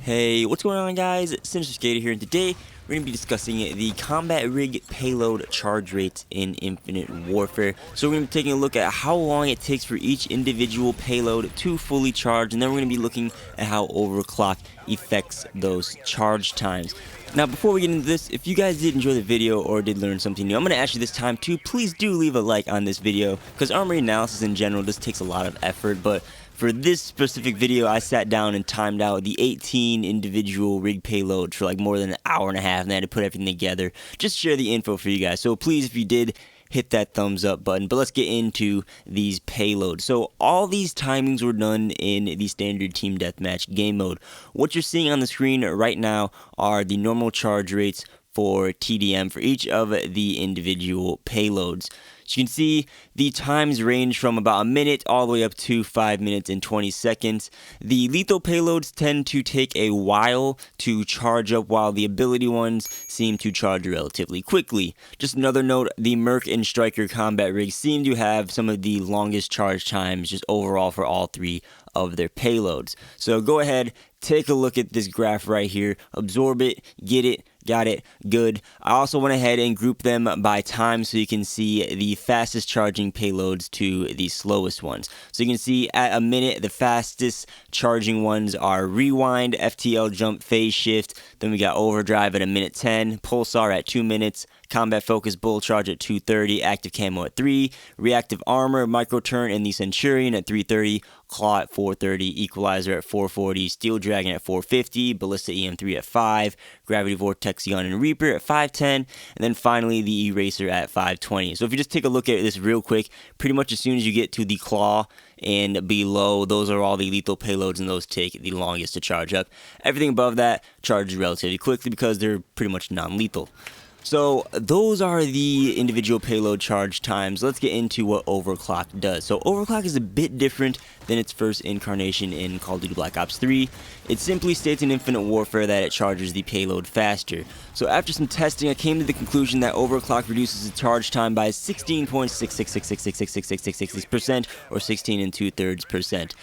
Hey, what's going on, guys? Sinister Skater here, and today we're going to be discussing the Combat Rig Payload charge rates in Infinite Warfare. So we're going to be taking a look at how long it takes for each individual payload to fully charge, and then we're going to be looking at how overclock affects those charge times. Now, before we get into this, if you guys did enjoy the video or did learn something new, I'm going to ask you this time to please do leave a like on this video, because armory analysis in general just takes a lot of effort, but for this specific video, I sat down and timed out the 18 individual rig payloads for like more than an hour and a half, and I had to put everything together. Just share the info for you guys. So please, if you did, hit that thumbs up button. But let's get into these payloads. So all these timings were done in the standard team deathmatch game mode. What you're seeing on the screen right now are the normal charge rates for TDM for each of the individual payloads. As you can see, the times range from about a minute all the way up to 5 minutes and 20 seconds. The lethal payloads tend to take a while to charge up, while the ability ones seem to charge relatively quickly. Just another note, the Merc and Striker combat rigs seem to have some of the longest charge times just overall for all three of their payloads. So go ahead, take a look at this graph right here, absorb it, get it, got it, good. I also went ahead and grouped them by time so you can see the fastest charging payloads to the slowest ones. So you can see at a minute, the fastest charging ones are Rewind, FTL Jump, Phase Shift. Then we got Overdrive at a minute 10, Pulsar at 2 minutes, Combat Focus Bull Charge at 2:30, Active Camo at 3, Reactive Armor, Micro Turn, and the Centurion at 3:30, Claw at 4:30, Equalizer at 4:40, Steel Dragon at 4:50, Ballista EM3 at 5, Gravity Vortex Gun and Reaper at 5:10, and then finally the Eraser at 5:20. So if you just take a look at this real quick, pretty much as soon as you get to the Claw and below, those are all the lethal payloads, and those take the longest to charge up. Everything above that charges relatively quickly because they're pretty much non-lethal. So those are the individual payload charge times. Let's get into what overclock does. So overclock is a bit different than its first incarnation in Call of Duty Black Ops 3. It simply states in Infinite Warfare that it charges the payload faster. So after some testing, I came to the conclusion that overclock reduces the charge time by 16.66666666% or 16 2/3%.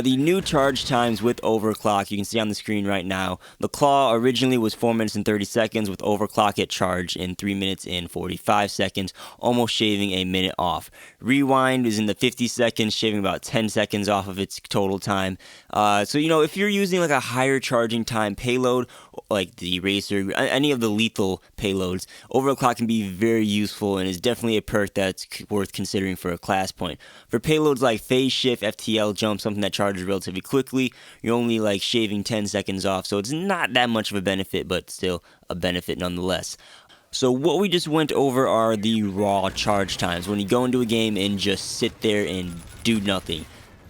The new charge times with overclock, you can see on the screen right now. The Claw originally was 4 minutes and 30 seconds. With overclock, it charged in 3 minutes and 45 seconds, almost shaving a minute off. Rewind is in the 50 seconds, shaving about 10 seconds off of its total time. So, you know, if you're using like a higher charging time payload, like the Eraser, any of the lethal payloads, overclock can be very useful and is definitely a perk that's worth considering for a class point. For payloads like Phase Shift, FTL Jump, something that charges relatively quickly, you're only like shaving 10 seconds off, so it's not that much of a benefit, but still a benefit nonetheless. So what we just went over are the raw charge times, when you go into a game and just sit there and do nothing.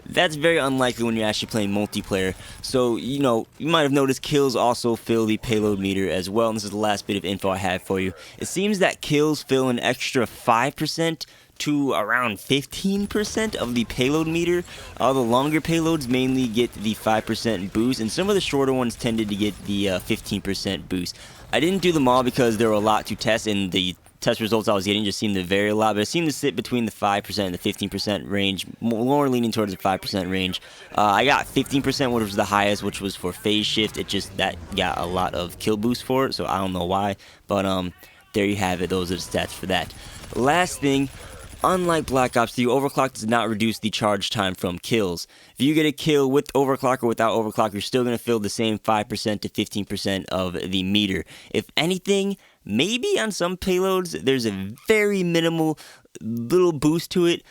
That's very unlikely when you're actually playing multiplayer. So, you know, you might have noticed kills also fill the payload meter as well, and this is the last bit of info I have for you. It seems that kills fill an extra 5% to around 15% of the payload meter. The longer payloads mainly get the 5% boost, and some of the shorter ones tended to get the 15% boost. I didn't do them all because there were a lot to test, and the test results I was getting just seemed to vary a lot, but it seemed to sit between the 5% and the 15% range, more leaning towards the 5% range. I got 15%, which was the highest, which was for Phase Shift. It just, that got a lot of kill boost for it, so I don't know why, but there you have it. Those are the stats for that. Last thing, unlike Black Ops 3, overclock does not reduce the charge time from kills. If you get a kill with overclock or without overclock, you're still going to fill the same 5% to 15% of the meter. If anything, maybe on some payloads, there's a very minimal little boost to it,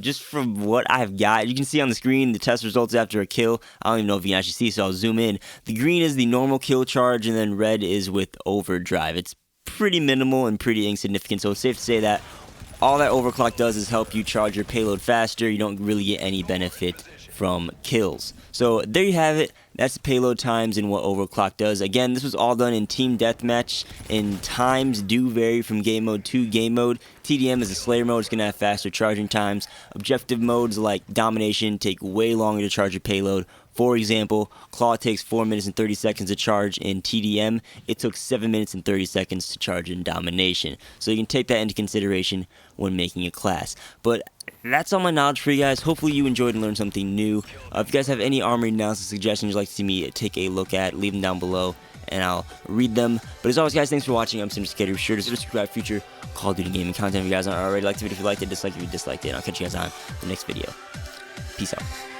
just from what I've got. You can see on the screen the test results after a kill. I don't even know if you can actually see, so I'll zoom in. The green is the normal kill charge, and then red is with overdrive. It's pretty minimal and pretty insignificant, so it's safe to say that all that overclock does is help you charge your payload faster. You don't really get any benefit from kills. So there you have it. That's the payload times and what overclock does. Again, this was all done in team deathmatch, and times do vary from game mode to game mode. TDM is a Slayer mode. It's going to have faster charging times. Objective modes like Domination take way longer to charge your payload. For example, Claw takes 4 minutes and 30 seconds to charge in TDM. It took 7 minutes and 30 seconds to charge in Domination. So you can take that into consideration when making a class. But that's all my knowledge for you guys. Hopefully you enjoyed and learned something new. If you guys have any armory analysis suggestions you'd like like to see me take a look at, leave them down below, and I'll read them. But as always, guys, thanks for watching. I'm Skater. Be sure to subscribe for future Call of Duty gaming content if you guys aren't already. Like the video if you liked it, dislike if you disliked it, and I'll catch you guys on the next video. Peace out.